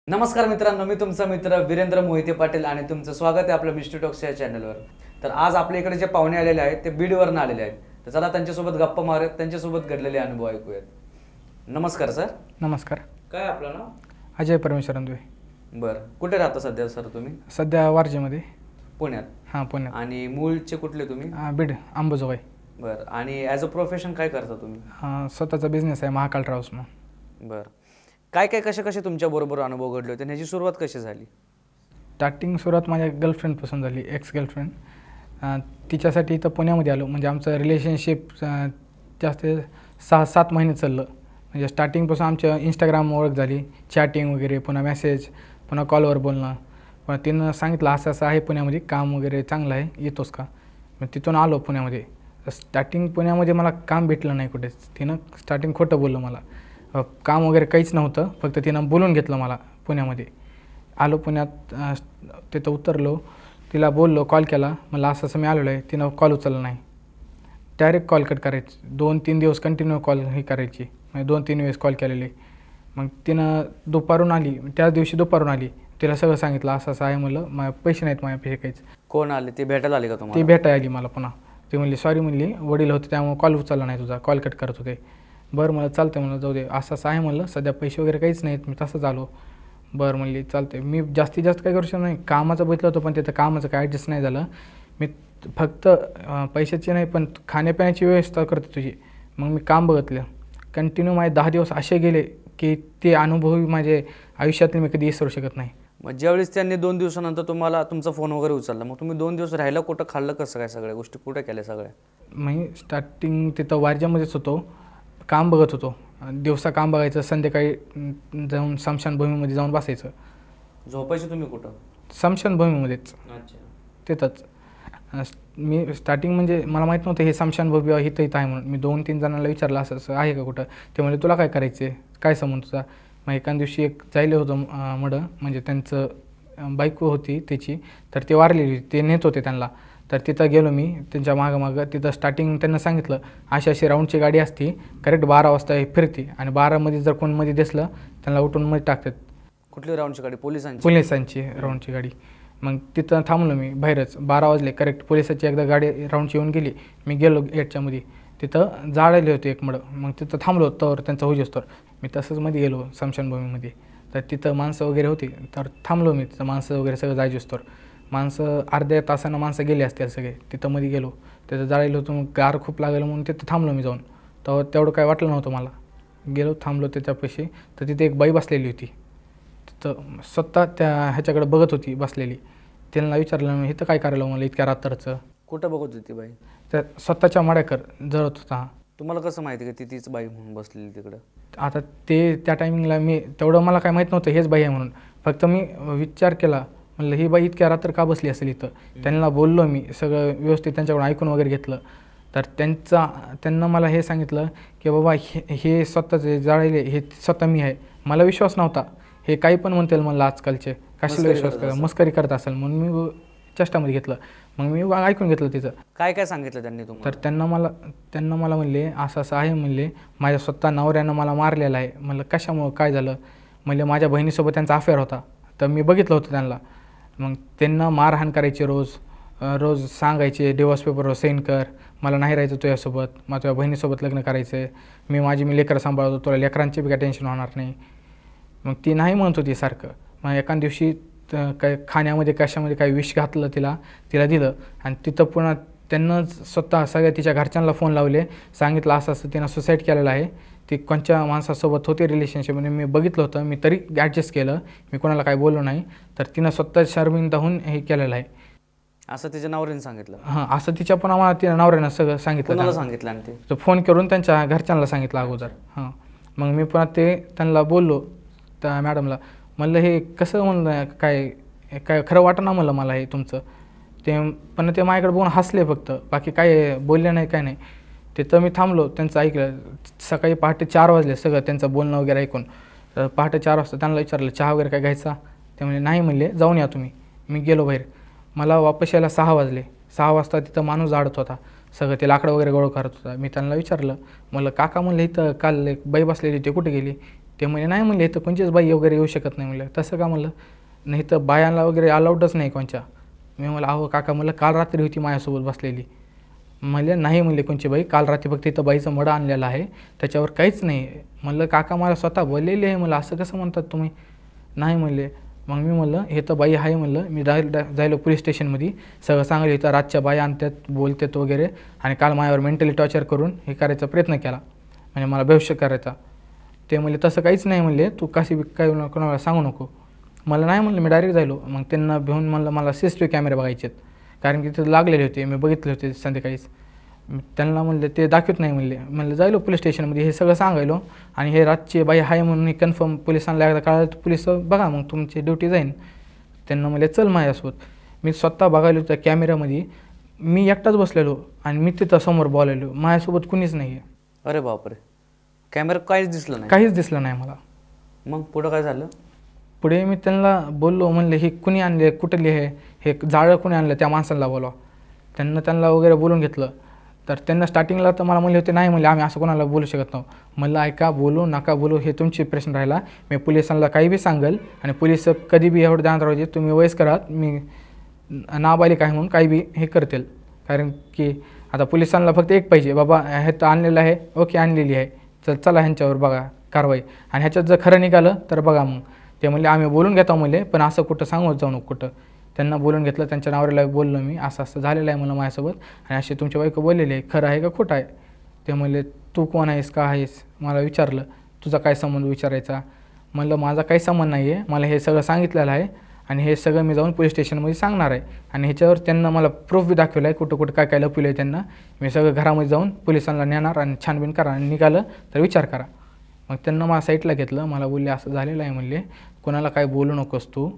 नमस्कार मित्रांनो, मी तुमचा मित्र वीरेंद्र मोहिते पाटील आणि तुमचं स्वागत आहे आपल्या मिस्ट्री टॉक्स या चॅनलवर। तर आज आपल्या इकडे जे पाहुणे आलेले आहेत ते बीडवरून आलेले आहेत, तर चला त्यांच्यासोबत गप्पा मारूयात, त्यांच्यासोबत घडलेले अनुभव ऐकूयात। नमस्कार सर। नमस्कार। काय आपलं नाव? अजय परमेश्वर अंदवे। बरं, कुठे राहता सध्या सर तुम्ही? सध्या वारजेमध्ये। पुण्यात? हां, पुण्यात। आणि मूळचे कुठले तुम्ही? बीड, अंबाजोगाई। बरं, आणि ॲज अ प्रोफेशन काय करता तुम्ही? स्वतःचा बिझनेस आहे महाकाल ट्रॅव्हल्स म्हणून। बरं, काय काय कसे कसे तुमच्याबरोबर अनुभव घडले होते, ह्याची सुरुवात कशी झाली? सुरुवात माझ्या गर्लफ्रेंडपासून झाली, एक्स गर्लफ्रेंड। तिच्यासाठी इथं पुण्यामध्ये आलो, म्हणजे आमचं रिलेशनशिप जास्त 6-7 महिने चाललं। म्हणजे स्टार्टिंगपासून आमच्या इंस्टाग्राम ओळख झाली, चॅटिंग वगैरे, पुन्हा मेसेज, पुन्हा कॉलवर बोलणं। पण तिनं सांगितलं असं असं आहे पुण्यामध्ये, काम वगैरे चांगलं आहे, येतोस का? मग तिथून आलो पुण्यामध्ये। स्टार्टिंग पुण्यामध्ये मला काम भेटलं नाही कुठेच। तिनं स्टार्टिंग खोटं बोललं मला, काम वगैरे काहीच नव्हतं, फक्त तिनं बोलून घेतलं मला पुण्यामध्ये। आलो पुण्यात, तिथं उतरलो, तिला बोललो, कॉल केला, मला असं असं मी आलेलो आहे। तिनं कॉल उचलला नाही, डायरेक्ट कॉल कट करायची। 2-3 दिवस कंटिन्यू कॉल ही करायची, म्हणजे 2-3 वेळेस कॉल केलेले। मग तिनं दुपारून आली, त्याच दिवशी दुपारून आली, तिला सगळं सांगितलं असं असं आहे, म्हणलं पैसे नाहीत माझ्यापेक्षा काहीच। कोण आले? ते भेटायला आले का तुम्हाला? ती भेटायला आली मला पुन्हा। ती म्हणली सॉरी, म्हणली वडील होते त्यामुळे कॉल उचलला नाही तुझा, कॉल कट करत होते। बरं म्हणलं चालतं, म्हणलं जाऊ दे, असं असं आहे, म्हणलं सध्या पैसे वगैरे काहीच नाहीत, मी तसंच आलो। बरं म्हणली चालते। मी जास्तीत जास्त काही करू शकत नाही, कामाचं बघितलं होतं पण तिथं कामाचं काय ॲडजस्ट नाही झालं। मी फक्त पैशाची नाही पण खाण्यापिण्याची व्यवस्था करते तुझी। मग मी काम बघितलं, कंटिन्यू माझे 10 दिवस असे गेले की ते अनुभवही माझे आयुष्यातले मी कधी विसरू शकत नाही। मग ज्यावेळेस त्यांनी 2 दिवसानंतर तुम्हाला तुमचा फोन वगैरे उचलला, मग तुम्ही 2 दिवस राहिला कुठं, खाल्लं कसं काय, सगळ्या गोष्टी कुठे केल्या सगळ्या? मी स्टार्टिंग तिथं वारज्यामध्येच होतो, काम बघत होतो। दिवसा काम बघायचं, संध्याकाळी जाऊन स्मशानभूमीमध्ये जाऊन बसायचं। झोपायचे तुम्ही कुठं? स्मशानभूमीमध्येच। अच्छा, तिथंच मी स्टार्टिंग, म्हणजे मला माहीत नव्हतं हे स्मशानभूमी इथं आहे म्हणून। मी 2-3 जणांना विचारलं असं असं आहे का कुठं, ते म्हणजे तुला काय करायचं आहे, काय संबंध तुझा? मग एका दिवशी एक जायलं होतं मडं, म्हणजे त्यांचं बायको होती त्याची, तर ते वारलेली होती, ते नेत होते त्यांना। तर तिथं गेलो मी त्यांच्या मागं। तिथं स्टार्टिंग त्यांना सांगितलं अशी अशी राऊंडची गाडी असती, करेक्ट 12 वाजता फिरती, आणि 12मध्ये जर कोण मध्ये दिसलं त्यांना उठून मध्ये टाकतात। कुठली राऊंडची गाडी? पोलिसांची राऊंडची गाडी। मग तिथं थांबलो मी बाहेरच, 12 वाजले करेक्ट, पोलिसाची एकदा गाडी राऊंडची येऊन गेली। मी गेलो गेटच्यामध्ये, तिथं जाळले होते एक मडं, मग तिथं थांबलो तर त्यांचा हुजेस्तोवर मी तसंच मध्ये गेलो स्मशानभूमीमध्ये। तर तिथं माणसं वगैरे होती, तर थांबलो मी, तिथं माणसं वगैरे सगळं जायजोस्तोवर। माणसं अर्ध्या तासानं माणसं गेले असतील सगळे, तिथं मध्ये गेलो, तिथं जाळलेलं होतं, मग गार खूप लागलं म्हणून तिथं थांबलो मी जाऊन। तर तेवढं काय वाटलं नव्हतं मला, गेलो थांबलो त्याच्यापाशी, तर तिथे एक बाई बसलेली होती, तिथं स्वतः त्या ह्याच्याकडे बघत होती बसलेली। त्यांना विचारलं मी इथं काय करायला मला इतक्या रात्रचं? कुठं बघत होती बाई? त्या स्वतःच्या मड्याकर जळत होता। तुम्हाला कसं माहिती का ती तीच बाई म्हणून बसलेली तिकडं? आता ते त्या टायमिंगला मी तेवढं मला काय माहीत नव्हतं हेच बाई आहे म्हणून, फक्त मी विचार केला, म्हणलं ही बाई इतक्या रात्र का बसली असेल इथं। त्यांना बोललो मी, सगळं व्यवस्थित त्यांच्याकडून ऐकून वगैरे घेतलं। तर त्यांना मला हे सांगितलं की बाबा हे स्वतःचे जाळले, हे स्वतः मी आहे। मला विश्वास नव्हता, हे काही पण म्हणतील म्हणलं आजकालचे, कशाला विश्वास करा, मस्करी करत असेल म्हणून मी चेष्टामध्ये घेतलं। मग मी ऐकून घेतलं तिचं। काय काय सांगितलं त्यांनी तुम्हाला? तर त्यांना मला म्हणले असं असं आहे, म्हणले माझ्या स्वतः नवऱ्यानं मला मारलेलं आहे। म्हणलं कशामुळं, काय झालं? म्हणले माझ्या बहिणीसोबत त्यांचा अफेअर होता, तर मी बघितलं होतं त्यांना। मग त्यांना मारहाण करायची, रोज सांगायचे डिवोर्स पेपरवर साईन कर, मला नाही राहायचं तुझ्यासोबत, मला तुझ्या बहिणीसोबत लग्न करायचं आहे, मी लेकरं सांभाळतो, तुला लेकरांची बी काय टेन्शन होणार नाही। मग ती नाही म्हणत होती सारखं। मग एका दिवशी काय खाण्यामध्ये कशामध्ये काही विष घातलं, तिला दिलं, आणि तिथं पुन्हा त्यांना स्वतः सगळ्या तिच्या घरच्यांना फोन लावले, सांगितलं असं असं तिनं सुसाईड केलेलं आहे। ती कोणत्या माणसासोबत होती रिलेशनशिपमध्ये मी बघितलं होतं, मी तरी ॲडजस्ट केलं, मी कोणाला काही बोललो नाही। तर तिनं स्वतः शर्मिंदा होऊन हे केलेलं आहे, असं तिच्या नवऱ्याने सांगितलं? हां, असं तिच्या पण आम्हाला तिच्या नवऱ्यानं सगळं सांगितलं। सांगितलं? आणि ते फोन करून त्यांच्या घरच्यांना सांगितलं अगोदर। हां, मग मी पुन्हा त्यांना बोललो त्या मॅडमला, म्हणलं हे कसं, म्हणलं काय खरं वाटणं म्हणलं मला हे तुमचं। पण ते माझ्याकडे बघून हसले फक्त, बाकी काय बोलले नाही, काय नाही। तिथं मी थांबलो, त्यांचं ऐकलं। सकाळी पहाटे 4 वाजले सगळं त्यांचं बोलणं वगैरे ऐकून। तर पहाटे 4 वाजता त्यांना विचारलं चहा वगैरे काय घ्यायचा? ते म्हणजे नाही म्हणले, जाऊन या तुम्ही। मी गेलो बाहेर, मला वापस यायला 6 वाजले। 6 वाजता तिथं माणूस जाडत होता, सगळं ते लाकडं वगैरे गोळा करत होता। मी त्यांना विचारलं, म्हणलं काका म्हणलं इथं काल एक बाई बसलेली, ते कुठे गेली? ते म्हणे नाही म्हणले इथं कोणचीच बाई वगैरे येऊ शकत नाही म्हणलं. तसं का म्हणलं, नाही तर बायांना वगैरे अलाउडच नाही कोणच्या. मी म्हणलं अहो काका म्हणलं काल रात्री होती माझ्यासोबत बसलेली. म्हणले नाही म्हणले कोणची बाई, काल रात्री फक्त इथं बाईचं मडं आणलेलं आहे, त्याच्यावर काहीच नाही. म्हणलं काका मला स्वतः बोललेली आहे. मला असं कसं म्हणतात तुम्ही. नाही म्हणले. मग मी म्हणलं हे तर बाई आहे म्हणलं. मी जायलो पोलीस स्टेशनमध्ये, सगळं सांगलं इथं रातच्या बाई आणतात बोलतात वगैरे, आणि काल माझ्यावर मेंटली टॉर्चर करून हे करायचा प्रयत्न केला, म्हणजे मला बेहोश करायचा. ते म्हणले तसं काहीच नाही म्हणले, तू कशी काय कोणाला सांगू नको. मला नाही म्हणलं. मी डायरेक्ट जायलो. मग त्यांना घेऊन म्हणलं मला CCTV कॅमेरे बघायचे आहेत, कारण की ते लागलेले होते, मी बघितले होते संध्याकाळीच. त्यांना म्हणले ते दाखवत नाही म्हणले. म्हणलं जायलो पोलीस स्टेशनमध्ये हे सगळं सांगायलो, आणि हे रातची बाई आहे म्हणून हे कन्फर्म पोलिसांना एकदा कळलं तर पोलिस बघा मग तुमची ड्युटी जाईन. त्यांना म्हणले चल माझ्यासोबत. मी स्वतः बघायलो त्या कॅमेऱ्यामध्ये, मी एकटाच बसलेलो आणि मी तिथं समोर बोलायलो, माझ्यासोबत कुणीच नाही आहे. अरे बापरे, कॅमेरा काहीच दिसलं नाही? काहीच दिसलं नाही मला. मग पुढं काय झालं? पुढे मी त्यांना बोललो, म्हणले हे कुणी आणले, कुठली आहे, हे जाळं कुणी आणलं, त्या माणसाला बोलवा. त्यांना वगैरे बोलून घेतलं. तर त्यांना स्टार्टिंगला तर मला म्हणले होते नाही म्हणले आम्ही असं कोणाला बोलू शकत नाही. म्हणलं ऐका, बोलू नका बोलू हे तुमची प्रश्न राहिला. मी पोलिसांना काही बी सांगेल, आणि पोलिस कधी बी एवढं ध्यान राहायचे तुम्ही वयस्कर आहात, मी नाबालिक आहे म्हणून काही बी हे करतील. कारण की आता पोलिसांना फक्त एक पाहिजे, बाबा हे तर आणलेलं आहे, ओके आणलेली आहे, चला ह्यांच्यावर बघा कारवाई, आणि ह्याच्यात जर खरं निघालं तर बघा मग. ते म्हणले आम्ही बोलून घेतो म्हणले, पण असं कुठं सांगत जाऊ नको कुठं. त्यांना बोलून घेतलं, त्यांच्या नवऱ्याला बोललो मी असं असं झालेलं आहे मला माझ्यासोबत, आणि असे तुमची बायको बोललेली आहे, खरं आहे का खोटं आहे. ते म्हणले तू कोण आहेस, का आहेस, मला विचारलं तुझा काय संबंध विचारायचा. म्हणलं माझा काही संबंध नाही आहे, मला हे सगळं सांगितलेलं आहे, आणि हे सगळं मी जाऊन पोलीस स्टेशनमध्ये सांगणार आहे. आणि ह्याच्यावर त्यांना मला प्रूफ बी दाखवलं आहे, कुठं कुठं काय काय लपवलं आहे त्यांना. मी सगळं घरामध्ये जाऊन पोलिसांना नेणार आणि छानबीन करा, आणि निघालं तर विचार करा. मग त्यांना मला साईटला घेतलं, मला बोलले असं झालेलं आहे म्हणले, कोणाला काय बोलू नकोस तू,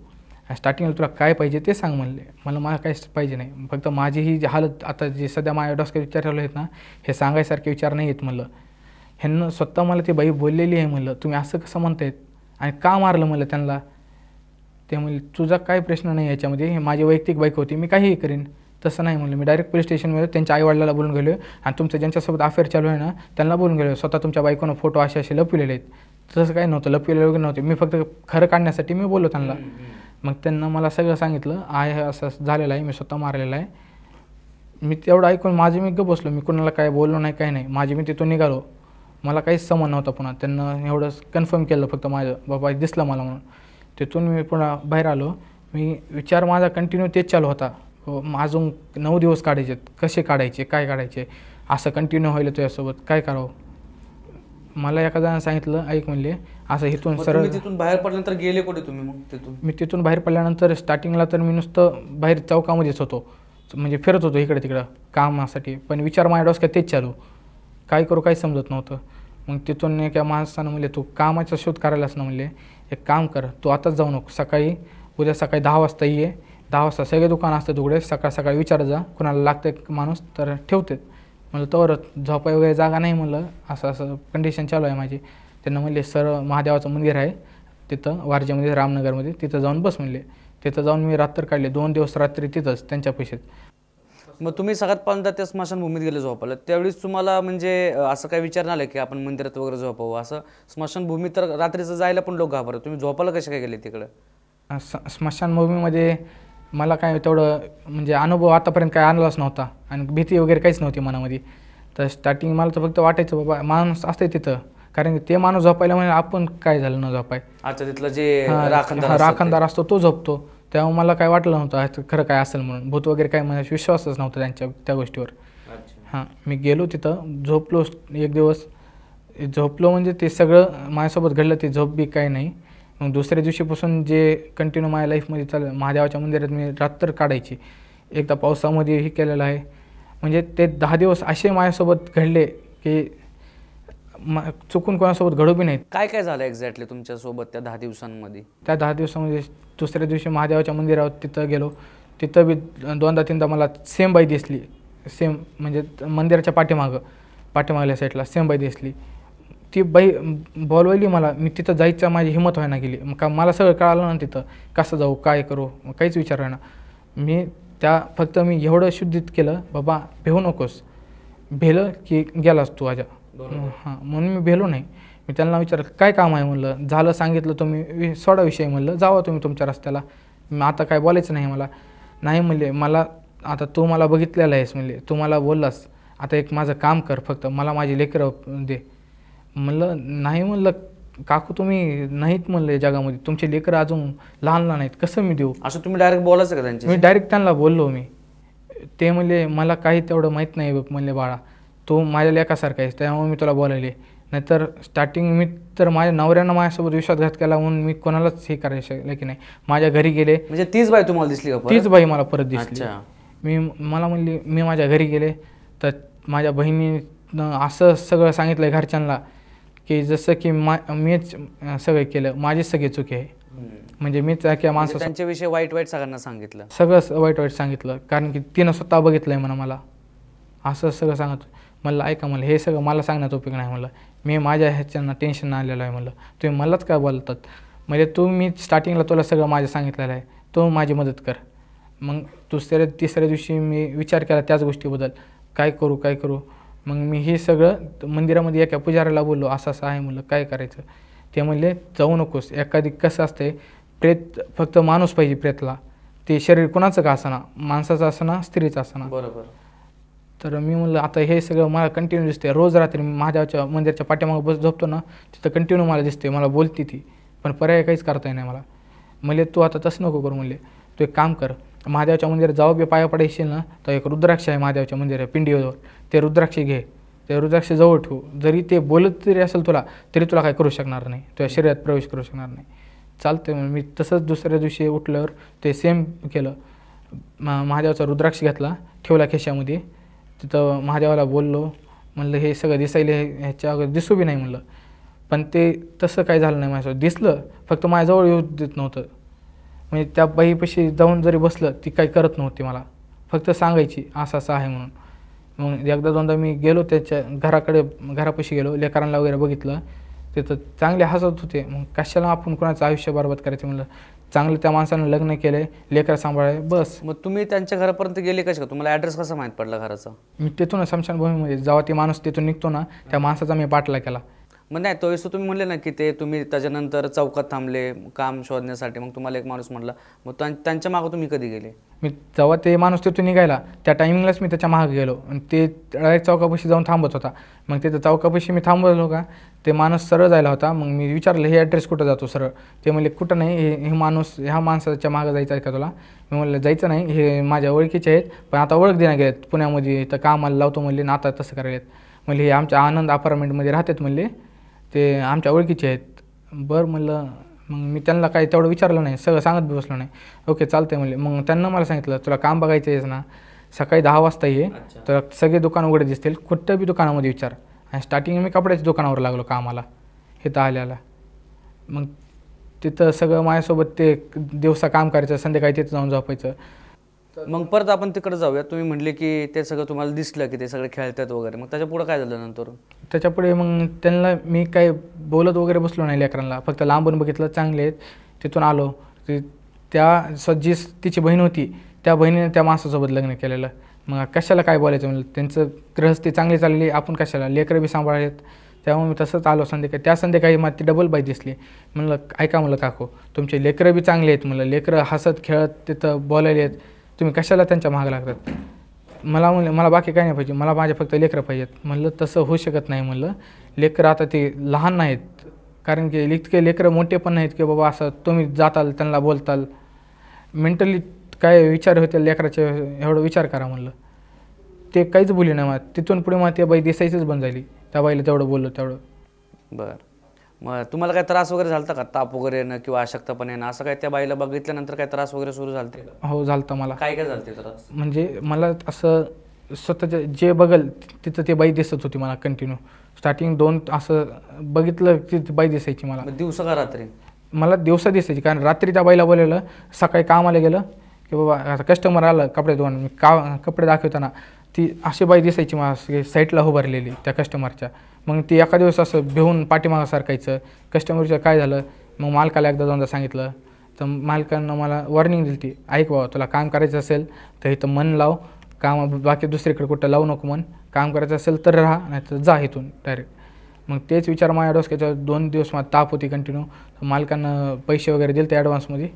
स्टार्टिंगला तुला काय पाहिजे ते सांग म्हणले. मला काहीच पाहिजे नाही, फक्त माझी ही हालत आता जे सध्या माझ्या डोक्यात विचार ठेवले आहेत ना, हे सांगायसारखे विचार नाही आहेत म्हणलं. ह्यांना स्वतः मला ती बाई बोललेली आहे म्हणलं, तुम्ही असं कसं म्हणतायत आणि का मारलं म्हणलं त्यांना. ते म्हणले तुझा काय प्रश्न नाही याच्यामध्ये, हे माझी वैयक्तिक बाईक होती, मी काहीही करीन. तसं नाही म्हणलं. मी डायरेक्ट पोलीस स्टेशनमध्ये त्यांच्या आईवडिलाला बोलून गेलो, आणि तुमचं ज्यांच्यासोबत अफेअर चालू आहे ना त्यांना बोलून गेलो. स्वतः तुमच्या बायकोनं फोटो असे लपविलेले आहेत. तसं काही नव्हतं, लपविलेलं वगैरे नव्हते, मी फक्त खरं काढण्यासाठी मी बोललो त्यांना. मग त्यांना मला सगळं सांगितलं, आहे असं झालेलं आहे, मी स्वतः मारलेलं आहे. मी तेवढं ऐकून माझी मी गप्प बसलो, मी कोणाला काय बोललो नाही, काही नाही. माझी मी तिथून निघालो, मला काहीच संबंध नव्हता. पुन्हा त्यांना एवढं कन्फर्म केलं फक्त माझं, बाबा दिसलं मला म्हणून. तिथून मी पुन्हा बाहेर आलो. मी विचार माझा कंटिन्यू तेच चालू होता, अजून 9 दिवस काढायचे, कसे काढायचे, काय काढायचे, असं कंटिन्यू व्हायला तुझ्यासोबत, काय करावं. मला एका जणांना सांगितलं ऐक म्हणले असं इथून सरळ. तिथून बाहेर पडल्यानंतर गेले कुठे तुम्ही मग तिथून? मी तिथून बाहेर पडल्यानंतर स्टार्टिंगला तर मी नुसतं बाहेर चौकामध्येच होतो, म्हणजे फिरत होतो इकडे तिकडं कामासाठी. पण विचार माझ्या डोक्यात तेच चालू, काय करू काही समजत नव्हतं. मग तिथून एका माणसानं म्हणले तू कामाचा शोध करायलाच ना म्हणले, एक काम कर तू आताच जाऊ नको, उद्या सकाळी 10 वाजता ये. 10 वाजता सगळे दुकान असतात उघडे, सकाळी विचारत जा कुणाला लागतं माणूस तर ठेवतात. म्हणलं तर झोपाय वगैरे जागा नाही म्हणलं, असं कंडिशन चालू आहे माझी. त्यांना म्हणले सर महादेवाचं मंदिर आहे तिथं वारजेमध्ये रामनगरमध्ये, तिथं जाऊन बस म्हणले. तिथं जाऊन मी रात्र काढले, 2 दिवस रात्री तिथंच त्यांच्या पैशात. मग तुम्ही सगळ्यात पहिल्यांदा त्या स्मशानभूमीत गेले झोपायला, त्यावेळेस तुम्हाला म्हणजे असं काही विचार नाही आलं की आपण मंदिरात वगैरे झोपावं? असं स्मशानभूमी तर रात्रीचं जायला पण लोक घाबरतात, तुम्ही झोपायला कसे काय गेले तिकडं? स्मशानभूमीमध्ये मला काय तेवढं म्हणजे अनुभव आतापर्यंत काय आणलाच नव्हता, आणि भीती वगैरे काहीच नव्हती मनामध्ये. तर स्टार्टिंग मला तर फक्त वाटायचं बाबा माणूस असते तिथं, कारण ते माणूस झोपायला म्हणजे आपण काय झालं न झोपाय. अच्छा, तिथलं जे राखणदार असतो तो झोपतो, तेव्हा मला काय वाटलं नव्हतं खरं काय असेल म्हणून. भूत वगैरे काय मला विश्वासच नव्हता त्या गोष्टीवर. हां, मी गेलो तिथं झोपलो, 1 दिवस झोपलो, म्हणजे ते सगळं माझ्यासोबत घडलं, ते झोप बी काही नाही. मग दुसऱ्या दिवशीपासून जे कंटिन्यू माझ्या लाईफमध्ये चाललं, महादेवाच्या मंदिरात मी रात्र काढायची, एकदा पावसामध्ये हे केलेलं आहे. म्हणजे ते 10 दिवस असे माझ्यासोबत घडले की चुकून कोणासोबत घडू बी नाहीत. काय काय झालं एक्झॅक्टली तुमच्यासोबत त्या 10 दिवसांमध्ये? त्या 10 दिवसामध्ये दुसऱ्या दिवशी महादेवाच्या मंदिरावर तिथं गेलो, तिथं बी 2दा-3दा मला सेम बाई दिसली. सेम म्हणजे मंदिराच्या पाठीमागल्या साईडला सेम बाई दिसली. ती बाई बोलवली मला, मी तिथं जायचं माझी हिंमत व्हायना गेली. मग का मला सगळं कळालं ना तिथं कसं जाऊ काय करू, काहीच विचार व्हायना. मी फक्त मी एवढं शुद्धीत केलं, बाबा भेऊ नकोस, भेलं की गेलास तू आजा. हां, म्हणून मी भेलो नाही. मी त्यांना विचारलं काय काम आहे म्हणलं, झालं सांगितलं तुम्ही सोडा विषय म्हणलं, जावा तुम्ही तुमच्या रस्त्याला, आता काय बोलायचं नाही मला. नाही म्हणले, मला आता तू मला बघितलेलं आहेस म्हणले, तू मला बोललास, आता एक माझं काम कर, फक्त मला माझी लेकरं दे. म्हणलं नाही म्हणलं काकू तुम्ही नाहीत म्हणले जगामध्ये, तुमचे लेकरं अजून लहान लहान आहेत, कसं मी देऊ. असं तुम्ही डायरेक्ट बोलायचं का त्यांची? मी डायरेक्ट त्यांना बोललो. ते म्हणले मला काही तेवढं माहीत नाही बघ म्हणले, बाळा तू माझ्या लेकासारखा आहेस त्यामुळे मी तुला बोलायले, नाहीतर स्टार्टिंग मी तर माझ्या नवऱ्यानं माझ्यासोबत विश्वासघात केला म्हणून मी कोणालाच हे करायला शकले की नाही. माझ्या घरी गेले. म्हणजे तीच बाई तुम्हाला दिसली का परत? तीच बाई मला परत दिसली. अच्छा. मला म्हणली, मी माझ्या घरी गेले तर माझ्या बहिणीनं असं सगळं सांगितलं घरच्यांना की जसं की मीच सगळं केलं, माझीच सगळी चुकी आहे. म्हणजे मीच त्या माणसं त्यांच्याविषयी वाईट वाईट सगळ्यांना सांगितलं, सगळं वाईट वाईट सांगितलं, कारण की तिनं स्वतः बघितलं आहे म्हणा मला. असं सगळं सांगत म्हणलं ऐका म्हणलं हे सगळं मला सांगण्यात उपयोग नाही म्हणलं, मी माझ्या ह्याच्यांना टेन्शन आलेलं आहे म्हणलं, तुम्ही मलाच काय बोलतात. म्हणजे मी स्टार्टिंगला तुला सगळं माझं सांगितलेलं आहे, तो माझी मदत कर. मग तिसऱ्या दिवशी मी विचार केला त्याच गोष्टीबद्दल, काय करू. मग मी हे सगळं मंदिरामध्ये एका पुजाऱ्याला बोललो, असं आहे म्हणलं काय करायचं. ते म्हणले जाऊ नकोस, एखादी कसं असते प्रेत फक्त माणूस पाहिजे प्रेतला, ते शरीर कोणाचं का असना, माणसाचं असना स्त्रीचं असना. बरोबर. तर मी म्हणलं आता हे सगळं मला कंटिन्यू दिसते, रोज रात्री मी महादेवाच्या मंदिराच्या पाठीमागं झोपतो ना, तिथं कंटिन्यू मला दिसते, मला बोलती ती, पण पर्याय काहीच करता येई नाही मला. म्हणले तू आता तसं नको करू म्हणले, तू एक काम कर, महादेवाच्या मंदिरात जाऊ बी पाया पडायशील ना तर एक रुद्राक्ष आहे महादेवाच्या मंदिरात पिंडीवर, ते रुद्राक्ष घे, ते रुद्राक्ष जवळ ठेवू, जरी ते बोलत जरी असेल तुला तरी तुला काय करू शकणार नाही, तुझ्या शरीरात प्रवेश करू शकणार नाही. चालतं म्हणून मी तसंच दुसऱ्या दिवशी उठल्यावर ते सेम केलं, महादेवाचा रुद्राक्ष घेतला, ठेवला खिशामध्ये, तिथं महादेवाला बोललो, म्हणलं हे सगळं दिसायले ह्याच्या अगोदर दिसू बी नाही म्हणलं, पण ते तसं काय झालं नाही माझ्यासोबत, दिसलं फक्त माझ्याजवळ येऊ देत नव्हतं. म्हणजे त्या बाईपाशी जाऊन जरी बसलं ती काही करत नव्हती, मला फक्त सांगायची असं असं आहे म्हणून. मग एकदा दोनदा मी गेलो त्याच्या घरापाशी गेलो, लेकरांना वगैरे बघितलं, तिथं चांगले हसत होते. मग कशाला आपण कोणाचं आयुष्य बरबाद करायचं म्हणलं, चांगलं त्या माणसानं लग्न केलं, लेकरं सांभाळले बस. मग तुम्ही त्यांच्या घरापर्यंत गेले कसे का? तुम्हाला ॲड्रेस कसा माहीत पडला घराचा? मी तिथून स्मशानभूमीमध्ये जेव्हा ती माणूस तिथून निघतो ना त्या माणसाचा मी पाठला केला. मग नाही तो वेळेस तुम्ही म्हणले ना की ते तुम्ही त्याच्यानंतर चौकात थांबले काम शोधण्यासाठी, मग तुम्हाला एक माणूस म्हटला, मग त्यांच्या मागं तुम्ही कधी गेले? मी जेव्हा ते माणूस तिथून निघायला त्या टायमिंगलाच मी त्याच्या मागं गेलो आणि ते डायरेक्ट चौकापाशी जाऊन थांबत होता. मग तिथं चौकापाशी मी थांबवलो का ते माणूस सरळ जायला होता. मग मी विचारलं हे ॲड्रेस कुठं जातो सरळ, ते म्हणले कुठं नाही, ह्या माणसाच्या मागं जायचं आहे का तुला? मी म्हणलं जायचं नाही, हे माझ्या ओळखीचे आहेत, पण आता ओळख देण्या गेलेत पुण्यामध्ये, तर कामाला लावतो म्हणले ना, आता तसं करायलेत म्हणले, हे आमच्या आनंद अपार्टमेंटमध्ये राहतात म्हणले, ते आमच्या ओळखीचे आहेत. बरं म्हणलं, मग मी त्यांना काही तेवढं विचारलं नाही, सगळं सांगत बी बसलो नाही. ओके चालतंय म्हणले. मग त्यांना मला सांगितलं तुला काम बघायचं आहेस ना, सकाळी 10 वाजता ये, तर सगळे दुकान उघडे दिसतील, कुठं बी दुकानामध्ये विचार. आणि स्टार्टिंग मी कपड्याच्या दुकानावर लागलो कामाला इथं आल्याला. मग तिथं सगळं माझ्यासोबत ते दिवसा काम करायचं, संध्याकाळी तिथं जाऊन झोपायचं. मग परत आपण तिकडे जाऊया. तुम्ही म्हणले की ते सगळं तुम्हाला दिसलं की ते सगळे खेळतात वगैरे, मग त्याच्या पुढं काय झालं नंतर? त्याच्यापुढे मग त्यांना मी काही बोलत वगैरे बसलो नाही लेकरांना, फक्त लांबून बघितलं चांगले आहेत, तिथून आलो. जी तिची बहीण होती त्या बहिणीने त्या माणसासोबत लग्न केलेलं. मग कशाला काय बोलायचं म्हणलं, त्यांचं गृहस्थी चांगली चालली, आपण कशाला, लेकरं बी सांभाळलेत. त्यामुळे मी तसंच आलो संध्याकाळी. त्या संध्याकाळी मला ती डबल बाई दिसली. म्हणलं ऐका म्हणलं काकू, तुमचे लेकरं बी चांगले आहेत म्हणलं, लेकरं हसत खेळत तिथं बोलायले आहेत, तुम्ही कशाला त्यांच्या मागं लागतात? मला म्हणलं मला बाकी काय नाही पाहिजे, मला माझे फक्त लेकरं पाहिजेत. म्हणलं तसं होऊ शकत नाही म्हणलं, लेकरं आता ते लहान नाहीत, कारण की इतके लेकरं मोठे पण नाहीत की बाबा असं तुम्ही जाताल त्यांना बोलताल, मेंटली काय विचार होते लेकराचे एवढं विचार करा म्हणलं. ते काहीच बोलले नाही. मला तिथून पुढे मला त्या बाई दिसायचंच बंद झाली. त्या बाईला तेवढं बोललो तेवढं. बरं, मग तुम्हाला काय त्रास वगैरे झाला का, ताप वगैरे येणं किंवा अशक्तपणे येणं, असं काय त्या बाईला बघितल्यानंतर काय त्रास वगैरे सुरू झालते? हो झालं मला. काय काय झालं ते त्रास? म्हणजे मला असं स्वतःच्या जे बघल तिथं ते बाई दिसत होती मला कंटिन्यू. स्टार्टिंग 2 असं बघितलं की ती बाई दिसायची मला. दिवसा का रात्री? मला दिवसा दिसायची, कारण रात्री त्या बाईला बोललेलं, सकाळी कामाला गेलं की बाबा आता कस्टमर आलं कपडे धुवून, मी कपडे दाखवताना ती अशी बाई दिसायची मला साईटला उभारलेली त्या कस्टमरच्या. मग ती एका दिवस असं भेऊन पाठीमागं सारखायचं. कस्टमरचं काय झालं, मग मालकाला एकदा दोनदा सांगितलं, तर मालकानं मला वॉर्निंग दिली ती, ऐक बाबा तुला काम करायचं असेल तर इथं मन लाव, काम बाकी दुसरीकडे कुठं लावू नको, मन काम करायचं असेल तर राहा, नाही तर जा इथून डायरेक्ट. मग तेच विचार माझ्या डोसक्याच्या 2 दिवस मला ताप होती कंटिन्यू. मालकांना पैसे वगैरे दिले ते ॲडव्हान्समध्ये.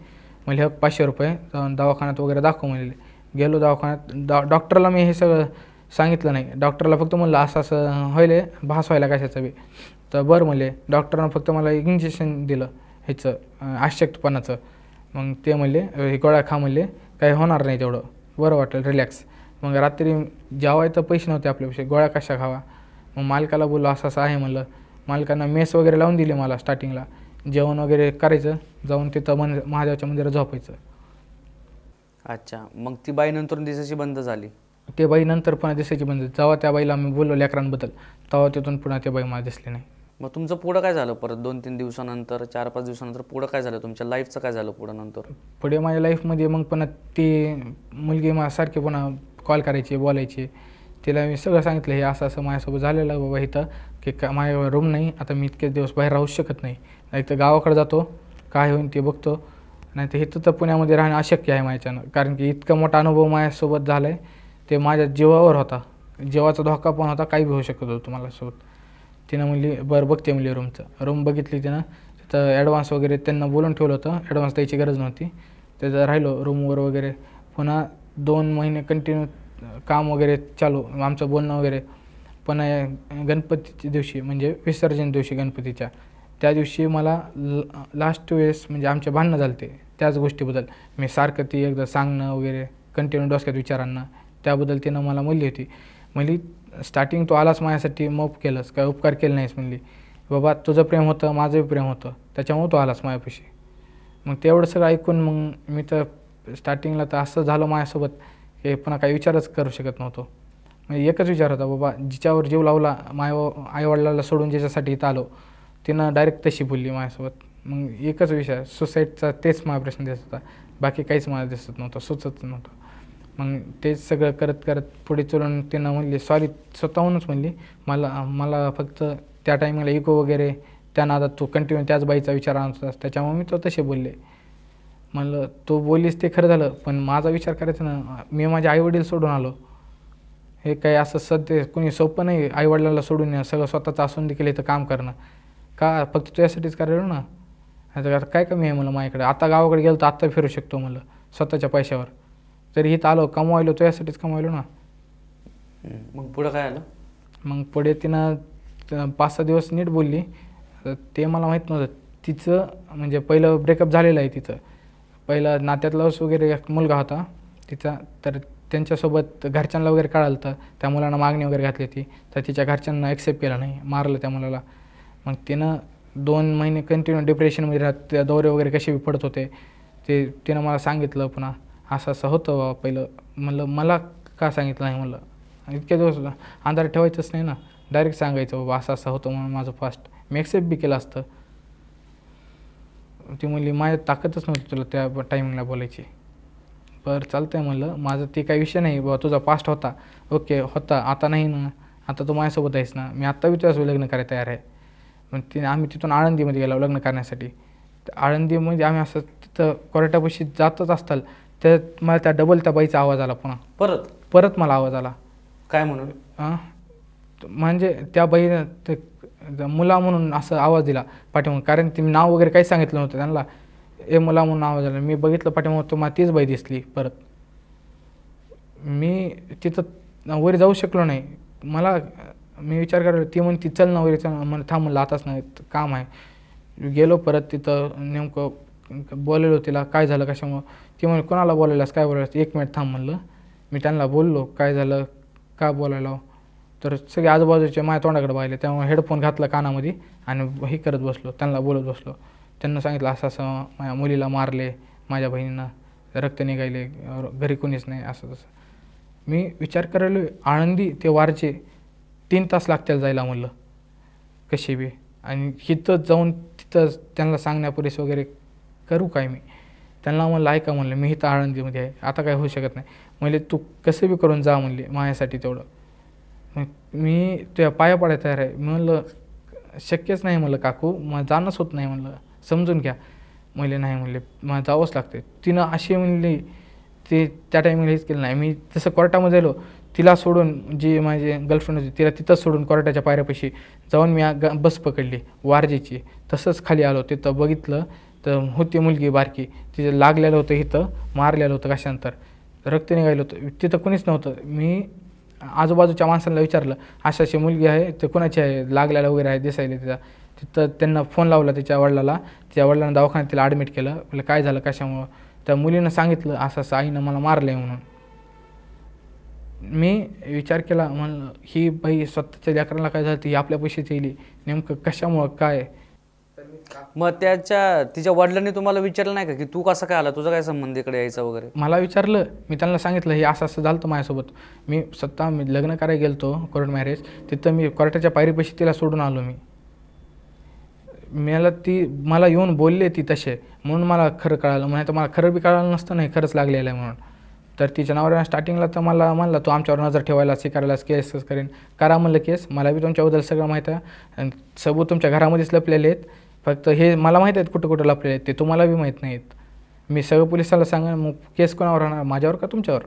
म्हणजे हे 500 रुपये जाऊन दवाखान्यात वगैरे दाखव म्हणले. गेलो दवाखान्यात. डॉक्टरला मी हे सगळं सांगितलं नाही. डॉक्टरला फक्त म्हणलं असं असं व्हायले, भास व्हायला कशाचं बी. तर बरं म्हणले. डॉक्टरनं फक्त मला एक इंजेक्शन दिलं ह्याचं अशक्तपणाचं. मग ते म्हणले हे गोळ्या खा म्हणले, काही होणार नाही तेवढं, बरं वाटेल, रिलॅक्स. मग रात्री जेवायचं पैसे नव्हते आपल्यापेक्षा, गोळ्या कशा खावा. मग मालकाला बोललो असं असं आहे म्हणलं. मालकांना मेस वगैरे लावून दिली मला स्टार्टिंगला. जेवण वगैरे करायचं, जाऊन तिथं महादेवाच्या मंदिरात झोपायचं. अच्छा, मग ती बाई नंतर दिसायची बंद झाली? ते बाई नंतर पुन्हा दिसायची बंद. जेव्हा त्या बाईला मी बोललो लेकरांबद्दल, तेव्हा तिथून पुन्हा ते बाई मला दिसली नाही. मग तुमचं पुढं काय झालं परत 2-3 दिवसानंतर, 4-5 दिवसानंतर पुढं काय झालं? तुमच्या लाईफचं काय झालं पुढं नंतर? पुढे माझ्या लाईफमध्ये मग पुन्हा ती मुलगी सारखी पुन्हा कॉल करायची, बोलायची. तिला मी सगळं सांगितलं हे असं असं माझ्यासोबत झालेलं बाबा इथं, की माझ्या रूम नाही, आता मी इतके दिवस बाहेर राहूच शकत नाही. नाही तर गावाकडे जातो, काय होईल ते बघतो, नाही तर इथं तर पुण्यामध्ये राहणं अशक्य आहे माझ्यानं. कारण की इतका मोठा अनुभव माझ्यासोबत झाला आहे, ते माझ्या जीवावर होता. जीवाचा धोका पण होता, काही बी होऊ शकत होतं मला सोबत. तिनं म्हणली बरं बघते म्हणली रूम बघितली तिनं. तिथं ॲडव्हान्स वगैरे त्यांना बोलून ठेवलं होतं, ॲडव्हान्स द्यायची गरज नव्हती. त्याचं राहिलो रूमवर वगैरे. पुन्हा 2 महिने कंटिन्यू काम वगैरे चालू, आमचं बोलणं वगैरे. पुन्हा गणपतीच्या दिवशी म्हणजे विसर्जन दिवशी गणपतीच्या, त्या दिवशी मला लास्ट वेळेस म्हणजे आमचे भांडणं झाले ते त्याच गोष्टीबद्दल. मी सारखं ती एकदा सांगणं वगैरे कंटिन्यू डोसक्यात विचारांना, त्याबद्दल तिनं मला म्हणली होती. म्हणली स्टार्टिंग तू आलास माझ्यासाठी, मौप केलंस, काय उपकार केलं नाहीस म्हणली. बाबा तुझं प्रेम होतं, माझंही प्रेम होतं, त्याच्यामुळे तू आलास माझ्यापाशी. मग तेवढं सगळं ऐकून मग मी तर स्टार्टिंगला तर असं झालं माझ्यासोबत की पुन्हा काही विचारच करू शकत नव्हतो. म्हणजे एकच विचार होता, बाबा जिच्यावर जीव लावला, आईवडिलाला सोडून ज्याच्यासाठी इथं आलो, तिनं डायरेक्ट तशी बोलली माझ्यासोबत. मग एकच विषय सुसाईडचा, तेच मला प्रश्न दिसत होता, बाकी काहीच मला दिसत नव्हतं, सुचत नव्हतं. मग तेच सगळं करत करत पुढे चलून तिनं म्हणली सॉरी, स्वतःहूनच म्हणली. मला फक्त त्या टायमिंगला इगो वगैरे त्या नादात तू कंटिन्यू त्याच बाईचा विचार आणत होतास, त्याच्यामुळे मी तो तसे बोलले. म्हणलं तू बोललीस ते खरं झालं, पण माझा विचार करायचा ना, मी माझे आईवडील सोडून आलो. हे काही असं सध्या कोणी सोपं नाही आईवडिलाला सोडून सगळं स्वतःचं असून देखील इथं काम करणं. का फक्त तुझ्यासाठीच करायलो ना, आता काय कमी आहे म्हणलं माझ्याकडे. आता गावाकडे गेलो तर आत्ता फिरू शकतो म्हणलं स्वतःच्या पैशावर. तरी इथं आलो, कमवायलो तुझ्यासाठीच कमवायलो ना. मग पुढं काय आलं? मग पुढे तिनं 5-6 दिवस नीट बोलली. ते मला माहीत नव्हतं. तिचं म्हणजे पहिलं ब्रेकअप झालेलं आहे तिचं. पहिला नात्यातलाच वगैरे एक मुलगा होता तिचा, तर त्यांच्यासोबत घरच्यांना वगैरे कळालं तर त्या मुलांना मागणी वगैरे घातली होती, तर तिच्या घरच्यांना ॲक्सेप्ट केलं नाही, मारलं त्या मुलाला. मग तिनं 2 महिने कंटिन्यू डिप्रेशनमध्ये राहत, त्या दौरे वगैरे कसे बी पडत होते ते तिनं मला सांगितलं. पुन्हा असं असं होतं बाबा पहिलं. म्हणलं मला का सांगितलं नाही म्हणलं, इतक्या दिवस अंधार ठेवायचंच नाही ना, डायरेक्ट सांगायचं बाबा असं असं होतं म्हणून माझं फास्ट. मी ॲक्सेप्ट बी केलं असतं. ती म्हणली माझ्या ताकदच नव्हती तुला त्या टायमिंगला बोलायची. बरं चालतं आहे म्हणलं, माझं ते काही विषय नाही बाबा, तुझा पास्ट होता ओके होता, आता नाही ना, आता तू माझ्यासोबत आहेस ना, मी आत्ता बी तुझ्यासोबत लग्न करायला तयार आहे. मग आम्ही तिथून आळंदीमध्ये गेलो लग्न करण्यासाठी. आळंदीमध्ये आम्ही असं तिथं कोर्टापाशी जातच असताल तर मला त्या डबल त्या बाईचा आवाज आला. पुन्हा परत मला आवाज आला. काय म्हणून? म्हणजे त्या बाईनं ते मुला म्हणून असं आवाज दिला पाठीमागून, कारण ते नाव वगैरे काही सांगितलं नव्हतं त्यांना. मुला म्हणून आवाज आला. मी बघितलं पाठीमागून, तर मला तीच बाई दिसली परत. मी तिथं वर जाऊ शकलो नाही. मी विचार करायला, ती म्हणती चल ना वगैरे, चल म्हणून थांब म्हणलं आताच नाही काम आहे. गेलो परत तिथं, नेमकं बोललेलो तिला काय झालं कशामुळं. ती म्हणे कोणाला बोलायलास काय बोलायलास, 1 मिनिट थांब म्हणलं. मी त्यांना बोललो काय झालं का बोलायला, तर सगळे आजूबाजूचे माझ्या तोंडाकडे पाहिले. त्यामुळे हेडफोन घातला कानामध्ये आणि हे करत बसलो, त्यांना बोलत बसलो. त्यांना सांगितलं असं असं माझ्या मुलीला मारले, माझ्या बहिणीनं रक्त निघायले, घरी कोणीच नाही, असं तसं. मी विचार करायला आळंदी ते वारचे 3 तास लागतील जायला म्हणलं कशी बी, आणि इथं जाऊन तिथं त्यांना सांगण्यापुरेस वगैरे करू काय मी. त्यांना म्हणलं ऐका म्हणलं मी इथं आळंदीमध्ये आहे, आता काय होऊ शकत नाही. म्हणले तू कसं बी करून जा म्हणले माझ्यासाठी तेवढं. मग मी तुझ्या पाया पडायला तयार आहे. मी म्हणलं शक्यच नाही म्हणलं काकू, मला जाणंच होत नाही म्हणलं, समजून घ्या. म्हणले नाही म्हणले मला जावंच लागते. तिनं अशी म्हणली, ते त्या टायमिंगला हेच केलं नाही. मी जसं कोर्टामध्ये झालो तिला सोडून जी माझी गर्लफ्रेंड होती तिला तिथंच सोडून कोर्टाच्या पायऱ्यापाशी जाऊन मी बस पकडली वारजेची. तसंच खाली आलो, तिथं बघितलं तर होती मुलगी बारकी, तिचं लागलेलं होतं, इथं मारलेलं होतं कशानंतर, रक्त निघालं होतं. तिथं कुणीच नव्हतं. मी आजूबाजूच्या माणसांना विचारलं अशी अशी मुलगी आहे, ते कुणाची आहे, लागलेला वगैरे आहे दिसायला तिचा. तिथं त्यांना फोन लावला तिच्या वडिलांना दवाखान्यात तिला ॲडमिट केलं. म्हटलं काय झालं कशामुळं, त्या मुलीनं सांगितलं असं असं आईनं मला मारलं आहे म्हणून. मी विचार केला, म्हणलं ही बाई स्वतःच्या लेकराला काय झालं, ही आपल्या पैशाची येईल नेमकं कशामुळं काय. मग तिच्या वडिलांनी तुम्हाला विचारलं नाही का की तू कसा काय आला, तुझा काय संबंध इकडे यायचा वगैरे? मला विचारलं, मी त्यांना सांगितलं हे असं असं झालं माझ्यासोबत. मी लग्न करायला गेलो कोर्ट मॅरेज, तिथं मी कोर्टाच्या पायरीपाशी तिला सोडून आलो. मला येऊन बोलले ती तसे, म्हणून मला खरं कळालं. म्हणजे तर मला खरं बी कळालं नसतं नाही खरंच लागलेलं आहे म्हणून. तर तिच्या नवऱ्यानं स्टार्टिंगला तर मला म्हणलं तू आमच्यावर नजर ठेवायला स्वीकारायलाच केस करेन. करा म्हणलं केस, मला बी तुमच्याबद्दल सगळं माहीत आहे आणि सबूत तुमच्या घरामध्येच लपलेले आहेत. फक्त हे मला माहीत आहेत कुठं कुठं लपलेले आहेत, ते तुम्हाला बी माहीत नाहीत. मी सगळं पोलिसाला सांगा, मग केस कोणावर राहणार, माझ्यावर का तुमच्यावर?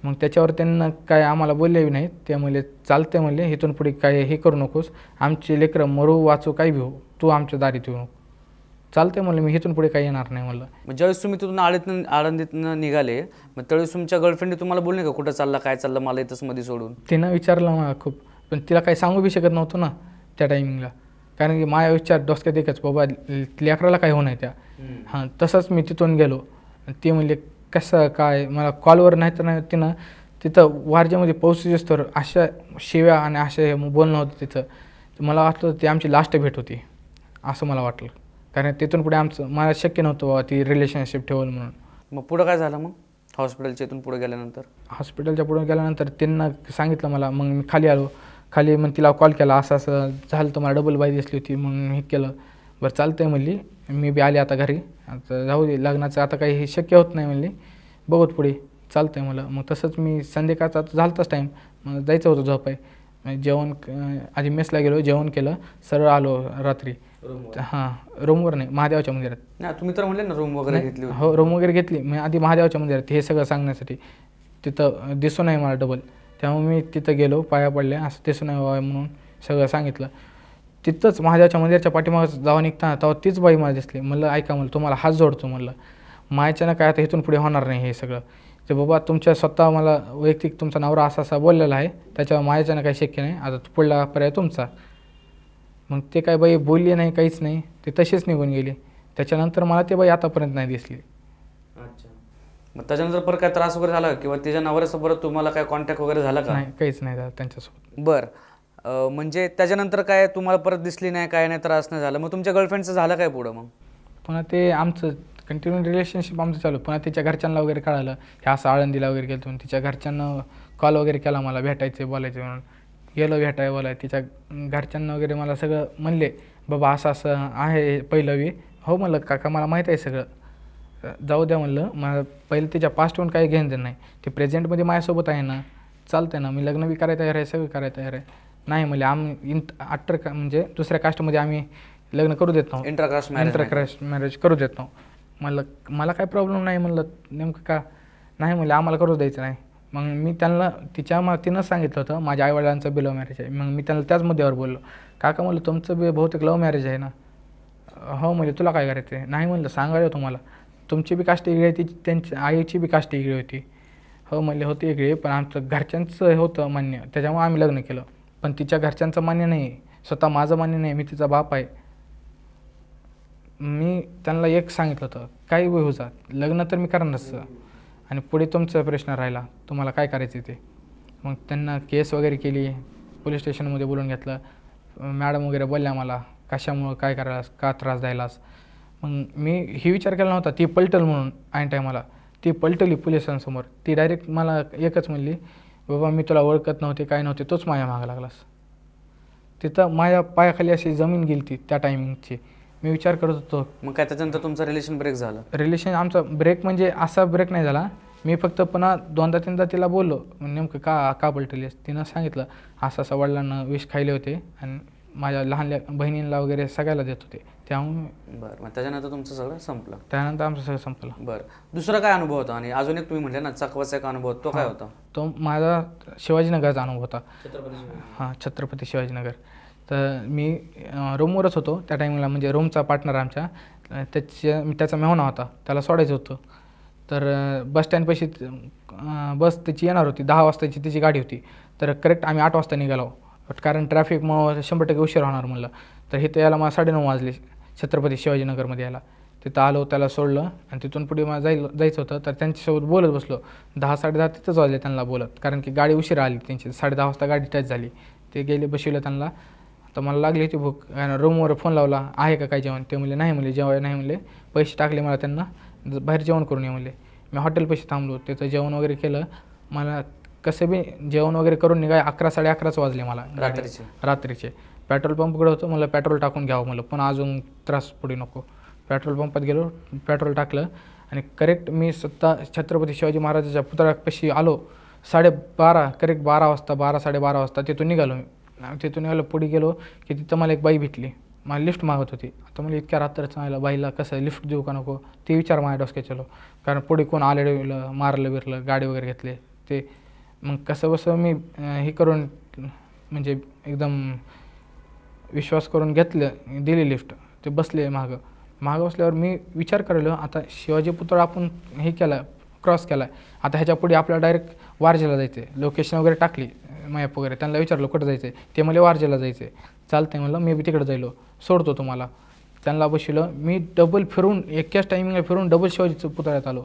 मग त्याच्यावर त्यांना काय आम्हाला बोलले बी नाहीत. ते म्हणले चालते म्हणले, इथून पुढे काय हे करू नकोस, आमचे लेकरं मरू वाचू काही बी हो, तू आमच्या दारीत येऊ नको. चालते म्हणलं, मी इथून पुढे काही येणार नाही म्हणलं. मग ज्यावेळेस तुम्ही तिथून आळंदीतनं निघाले, मग त्यावेळेस तुमच्या गर्लफ्रेंडने तुम्हाला बोलले का कुठं चालला, काय चाललं, मला इथंच मध्ये सोडून? तिनं विचारलं मला खूप, पण तिला काही सांगू बी शकत नव्हतं ना त्या टायमिंगला. कारण की माझ्या विचार डोसक्यात एकच, बाबा लेकराला काय होणार त्या. हां, तसंच मी तिथून गेलो. ती म्हणले कसं काय, मला कॉलवर नाही तर नाही, तिनं तिथं वारजेमध्ये पोहोचतेच तर अशा शिव्या आणि अशा बोलणं होतं तिथं. मला वाटलं ती आमची लास्ट भेट होती असं मला वाटलं. कारण तिथून पुढे मला शक्य नव्हतं बाबा ती रिलेशनशिप ठेवलं म्हणून. मग पुढं काय झालं? मग हॉस्पिटलच्या इथून पुढे गेल्यानंतर? हॉस्पिटलच्या पुढे गेल्यानंतर त्यांना सांगितलं मला. मग मी खाली आलो. खाली मग तिला कॉल केला, असं असं झालं तर मला डबल बाई दिसली होती म्हणून हे केलं. बरं चालतं आहे म्हणली, मी बी आले आता घरी, आता जाऊ दे लग्नाचं आता काही हे शक्य होत नाही म्हणली, बघत पुढे चालतं आहे मला. मग तसंच मी संध्याकाळचा आता झालताच टाईम, मग जायचं होतं झोपाय. जेवण आधी मेसला गेलो, जेवण केलं, सरळ आलो रात्री. हां, रूमवर नाही, महादेवाच्या मंदिरात. नाही तुम्ही तर म्हणले ना रूम वगैरे घेतली? हो, रूम वगैरे घेतली. मी आधी महादेवाच्या मंदिरात हे सगळं सांगण्यासाठी. तिथं दिसू नये मला डबल, त्यामुळे मी तिथं गेलो, पाया पडल्या, असं दिसू नये बाबा म्हणून सगळं सांगितलं. तिथंच महादेवाच्या मंदिराच्या पाठीमागं जावं निघताना तेव्हा तीच बाई मला दिसली. म्हणलं ऐका, म्हणलं तुम्हाला हात जोडतो, म्हणलं मायाच्यानं काय आता इथून पुढे होणार नाही हे सगळं. ते बाबा तुमच्या स्वतः मला वैयक्तिक तुमचा नवरा असा असा बोललेला आहे, त्याच्यावर मायाच्यानं काही शक्य नाही, आता पुढला पर्याय तुमचा. मग ते काय बाई बोलली नाही, काहीच नाही, ते तशीच निघून गेली. त्याच्यानंतर मला ते बाई आतापर्यंत नाही दिसली. अच्छा, मग त्याच्यानंतर परत काय त्रास वगैरे झाला किंवा तिच्या नवऱ्यासोबत तुम्हाला काय कॉन्टॅक्ट वगैरे झाला का? नाही, काहीच नाही झालं त्यांच्यासोबत. बरं, म्हणजे त्याच्यानंतर काय तुम्हाला परत दिसली नाही, काय नाही, त्रास नाही झाला? मग तुमच्या गर्लफ्रेंडचं झालं काय पुढं? मग पुन्हा ते आमचं कंटिन्यू रिलेशनशिप आमचं चालू. पुन्हा तिच्या घरच्यांना वगैरे कळालं हे असं आळंदीला वगैरे गेलो, म्हणून तिच्या घरच्यांना कॉल वगैरे केला मला, भेटायचे बोलायचे म्हणून. गेलो भेटाय बोलाय. तिच्या घरच्यांना वगैरे मला सगळं म्हणले, बाबा असं असं आहे पहिलं. हो म्हणलं काका मला माहीत आहे सगळं, जाऊ द्या म्हणलं, मला पहिलं तिच्या पास्टहून काही घेणं देणं नाही, ते प्रेझेंटमध्ये माझ्यासोबत आहे ना, चालतं आहे ना, मी लग्न बी करायला तयार आहे, सगळं करायला तयार आहे. नाही म्हणले आम्ही म्हणजे दुसऱ्या कास्टमध्ये आम्ही लग्न करू देत नव्हतो, इंटरकास्ट मॅरेज करू देत नव्हतो. म्हणलं मला काय प्रॉब्लेम नाही, म्हणलं नेमकं का नाही, म्हणले आम्हाला करूच द्यायचं नाही. मग मी त्यांना तिनं सांगितलं होतं माझ्या आईवडिलांचं बी लव्ह मॅरेज आहे. मग मी त्यांना त्याच मुद्द्यावर बोललो, काका म्हणलं तुमचं बी बहुतेक लव्ह मॅरेज आहे ना? हो म्हणजे तुला काय करायचं आहे? नाही म्हणलं सांगायला तुम्हाला, तुमची बी कास्ट वेगळी आहे, त्यांची आईची बी कास्ट वेगळी होती. हो म्हणले होती वेगळी, पण आमचं घरच्यांचं होतं मान्य, त्याच्यामुळे आम्ही लग्न केलं. पण तिच्या घरच्यांचं मान्य नाही, स्वतः माझं मान्य नाही, मी तिचा बाप आहे. मी त्यांना एक सांगितलं होतं, काही वेळ हो जात लग्न तर मी करणारच, आणि पुढे तुमचा प्रश्न राहिला तुम्हाला काय करायचं ते. मग त्यांना केस वगैरे केली, पोलीस स्टेशनमध्ये बोलून घेतलं. मॅडम वगैरे बोलल्या मला कशामुळं काय करायलास, का त्रास द्यायलास. मग मी ही विचार केला नव्हता ती पलटल म्हणून. ऐन टायमाला ती पलटली पोलिसांसमोर. ती डायरेक्ट मला एकच म्हणली, बाबा मी तुला ओळखत नव्हते, काय नव्हते, तोच माझ्या मागं लागलास. तिथं माझ्या पायाखाली अशी जमीन गेली ती त्या टायमिंगची. मी विचार करत होतो. मग काय त्याच्यानंतर तुमचं रिलेशन ब्रेक झालं? रिलेशन आमचा ब्रेक म्हणजे असा ब्रेक नाही झाला. मी फक्त पुन्हा 2दा-3दा तिला बोललो, नेमकं का पलटलीस. तिनं सांगितलं असं असं वडिलांना विष खायले होते आणि माझ्या लहान बहिणींना वगैरे सगळ्याला देत होते. त्यामुळे बरं, मग त्याच्यानंतर तुमचं सगळं संपलं. त्यानंतर आमचं सगळं संपलं. बरं, दुसरा काय अनुभव होता? आणि अजून एक तुम्ही म्हटले ना चकवाचा एक अनुभव, तो काय होता? तो माझा शिवाजीनगरचा अनुभव होता. हां, छत्रपती शिवाजीनगर. तर मी रूमवरच होतो त्या टायमिंगला, म्हणजे रूमचा पार्टनर आमच्या त्याचा मेहुणा होता, त्याला सोडायचं होतं. तर बस स्टँडपाशी बस त्याची येणार होती, 10 वाजताची त्याची गाडी होती. तर करेक्ट आम्ही 8 वाजता निघालो, कारण ट्रॅफिक मग 100% उशीर होणार म्हणलं. तर इथं यायला मला 9:30 वाजले छत्रपती शिवाजीनगरमध्ये यायला. तिथं आलो, त्याला सोडलं आणि तिथून पुढे मला जायचं होतं. तर त्यांच्यासोबत बोलत बसलो. 10-10:30 तिथंच वाजले त्यांना बोलत, कारण की गाडी उशिरा आली त्यांची. 10:30 वाजता गाडी टच झाली. ते गेले, बसवलं त्यांना. तर मला लागली होती भूक. रूमवर फोन लावला, आहे का काय जेवण? ते म्हणले नाही, म्हणले जेवाय नाही, म्हणले पैसे टाकले मला त्यांना, बाहेर जेवण करून ये म्हणले. मी हॉटेल पैसे थांबलो, तिथं जेवण वगैरे केलं. मला कसं बी जेवण वगैरे करून निघाय 11-11:30 वाजले मला रात्रीचे. पेट्रोल पंपकडे होतं, मला पेट्रोल टाकून घ्यावं म्हणलं, पण अजून त्रास पुढे नको. पेट्रोल पंपात गेलो, पेट्रोल टाकलं आणि करेक्ट मी स्वतः छत्रपती शिवाजी महाराजाच्या पुतळ्यापाशी आलो. 12:30 करेक्ट 12 वाजता, 12-12:30 वाजता तिथून निघालो मी. तिथून निघालो, पुढे गेलो की तिथं मला एक बाई भेटली. मला लिफ्ट मागत होती. आता मला इतक्या रात्रीचं आलं, बाईला कसं लिफ्ट देऊ का नको ते विचार माझ्या डोसक्यात चलो, कारण पुढे कोण आलेलं मारलं बिरलं, गाडी वगैरे घेतले ते. मग कसं बसं मी हे करून, म्हणजे एकदम विश्वास करून घेतलं, दिली लिफ्ट. ते बसले मागं बसल्यावर मी विचार करायलो, आता शिवाजी पुतळा आपण हे केला, क्रॉस केला आहे, आता ह्याच्या पुढे आपल्याला डायरेक्ट वारजेला जायचं आहे. लोकेशन वगैरे टाकली, मॅप वगैरे. त्यांना विचारलं कुठं जायचं आहे, ते मला वारजेला जायचं आहे. चालतं आहे म्हणलं, मी बी तिकडे जायलो, सोडतो तुम्हाला. त्यांना बसवलं. मी डबल फिरून, एकाच टायमिंगला फिरून डबल शिवाजीचं पुतळ्यात आलो.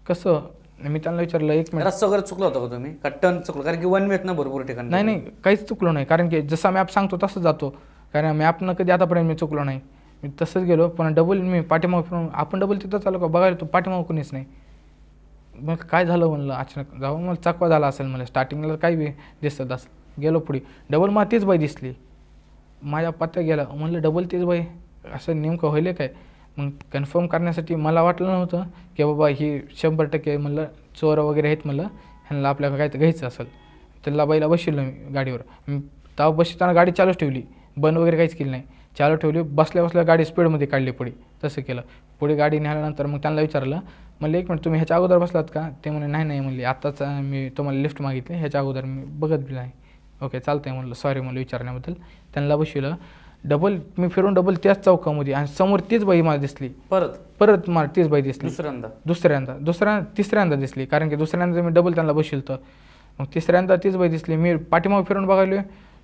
कसं? मी त्यांना विचारलं, एक मिनिट, रस्ता वगैरे चुकला होता का तुम्ही? का टर्न चुकलं? कारण की वन वेत ना भरपूर ठिकाणी. नाही, काहीच चुकलो नाही, कारण की जसा मॅप सांगतो तसं जातो. कारण मॅपनं कधी आतापर्यंत मी चुकलो नाही. मी तसंच गेलो, पण डबल मी पाठीमाग फिरून, आपण डबल तिथं चालू का बघायला, तो पाठीमाग कोणीच नाही. मग काय झालं म्हणलं, अचानक जाऊ मला चकवा झाला असेल, मला स्टार्टिंगला काही बी दिसत असं. गेलो पुढे, डबल मला तीच बाई दिसली. माझ्या पत्त्या गेला, म्हणलं डबल तीच बाई, असं नेमकं होईल काय? मग कन्फर्म करण्यासाठी मला वाटलं नव्हतं की बाबा ही 100% म्हणलं चोर वगैरे आहेत, म्हणलं ह्यांना आपल्याला काय तर घ्यायचं असेल. त्याला बाईला बसवलं मी गाडीवर. तेव्हा बसताना गाडी चालूच ठेवली, बंद वगैरे काहीच केली नाही, चालू ठेवली. बसल्या गाडी स्पीडमध्ये काढली पुढे. तसं केलं. पुढे गाडी न्याल्यानंतर मग त्यांना विचारलं, म्हणलं एक मिनिट, तुम्ही ह्याच्या अगोदर बसलात का? ते म्हणे नाही म्हणले, आत्ताच मी तुम्हाला लिफ्ट मागितली, ह्याच्या अगोदर मी बघत बी नाही. ओके, चालतं आहे म्हणलं, सॉरी म्हणलं विचारण्याबद्दल. त्यांना बसवलं. डबल मी फिरून डबल त्याच चौकामध्ये, आणि समोर तीच बाई मला दिसली. परत मला तीच बाई दिसली तिसऱ्यांदा दिसली, कारण की दुसऱ्यांदा मी डबल त्यांना बसवलं. मग तिसऱ्यांदा तीच बाई दिसली. मी पाठीमाग फिरून बघायलो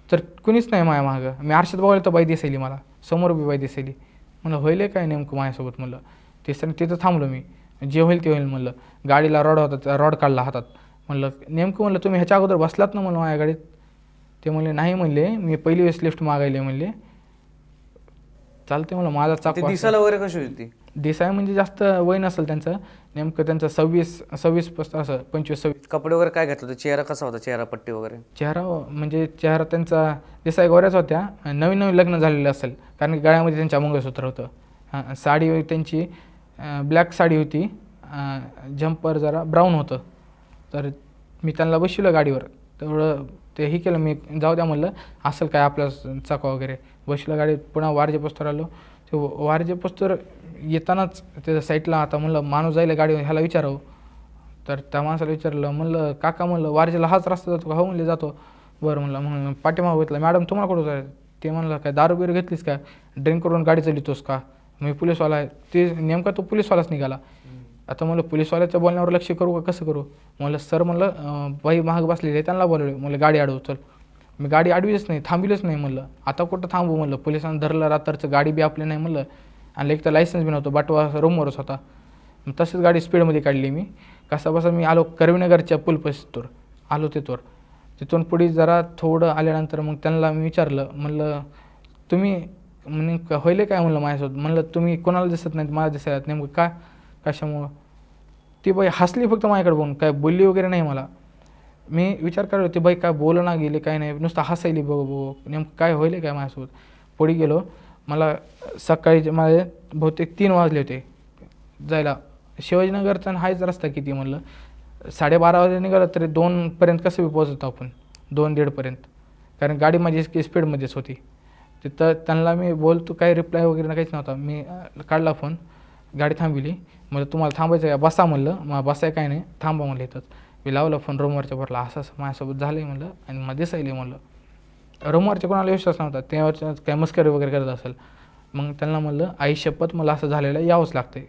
तर कुणीच नाही माझ्या मागं. मी आरशात बघायला तर बाई दिसायली, मला समोर बी बाई दिसायली. म्हणलं होईल काय नेमकं माझ्यासोबत? म्हणलं तिथं थांबलो मी, जे होईल ते होईल म्हणलं. गाडीला रॉड होता, रॉड काढला हातात. म्हणलं नेमकं, म्हणलं तुम्ही ह्याच्या अगोदर बसलात ना म्हणलं माझ्या गाडीत? ते म्हणले नाही म्हणले, मी पहिली वेळेस लिफ्ट मागायले म्हणले. चालते मला, माझा चाकू. दिसायला वगैरे कशी होती? दिसाय म्हणजे जास्त वय नसेल त्यांचं, नेमकं त्यांचं 26 असं 25-26. कपडे वगैरे काय घातलं होतं? चेहरा कसा होता? चेहरा पट्टी वगैरे? चेहरा त्यांचा दिसाय गोऱ्याच होत्या. नवीन लग्न झालेलं असेल, कारण की गळ्यामध्ये त्यांच्या मंगळसूत्र होतं. साडी त्यांची ब्लॅक साडी होती, जम्पर जरा ब्राऊन होतं. तर मी त्यांना बसवलं गाडीवर. तेवढं ते हे केलं मी, जाऊ द्या म्हणलं, असेल काय आपला चाकवा वगैरे. बसलं गाडीत. पुन्हा वारजे पोस्तर आलो. ते वारजे पोस्तर येतानाच त्याच्या साईडला, आता म्हणलं माणूस जायला गाडीवर, ह्याला विचारावं. तर त्या माणसाला विचारलं, म्हणलं काका म्हणलं वारजेला हाच रस्ता जातो का? हो म्हणले जातो. बरं म्हणलं. मग पाठीमागं घेतलं, मॅडम तुम्हाला कुठं जायचं? ते म्हणलं काय दारू बिरू घेतलीस का? ड्रिंक करून गाडी चालवतोस का? मी पोलीसवाला आहे. ते नेमका तो पोलीसवालाच निघाला. आता म्हणलं पोलीसवाल्याच्या बोलण्यावर लक्ष करू का कसं करू? म्हणलं सर, म्हणलं बाई महाग बसलेली आहे, त्यांना बोलवलं. म्हणलं गाडी अडवू. चल. मी गाडी अडवीच नाही, थांबिलच नाही म्हणलं. आता कुठं थांबू म्हणलं, पोलिसांना धरलं रात्रचं, गाडी बी आपली नाही म्हणलं, आणि एक तर लायसन्स बी नव्हतं, बाटवा रूमवरच होता. मग तसंच गाडी स्पीडमध्ये काढली मी. कसा मी आलो करवीनगरच्या पुलपस्तूर आलो तिथवर. तिथून पुढे जरा थोडं आल्यानंतर मग त्यांना मी विचारलं, म्हणलं तुम्ही नेमकं होईल काय म्हणलं माझ्यासोबत? म्हणलं तुम्ही कोणाला दिसत नाहीत, मला दिसायला नेमकं काय कशामुळं? ती बाई हसली फक्त माझ्याकडे बघून, काय बोलली वगैरे नाही मला. मी विचार करत होते बाई काय बोलना गेले काय नाही, नुसतं हसायली बघ नेमकं काय होईल काय माझ्यासोबत. पुढे गेलो. मला सकाळी माझे बहुतेक 3 वाजले होते जायला. शिवाजीनगरचा हाच रस्ता किती म्हणलं 12:30 वाजता निघालं तरी 2 पर्यंत कसं बी पोहोचतो आपण, 2-1:30 पर्यंत. कारण गाडी माझी स्पीडमध्येच होती. तिथं त्यांना मी बोलतो, काही रिप्लाय वगैरे काहीच नव्हता. मी काढला फोन, गाडी थांबविली. म्हणलं तुम्हाला थांबायचं का, बसा म्हणलं. मग बसाय काय नाही, थांबा म्हणलं इथंच. मी लावलं फोन रूमवरच्या भरला, असं असं माझ्यासोबत झालं आहे म्हणलं आणि मला दिसायले म्हणलं. रूमवरच्या कोणाला विश्वास नव्हता, त्यावरच्या काय मस्करी वगैरे करत असेल. मग त्यांना म्हणलं आई शपथ मला असं झालेलं यावंच लागतं आहे.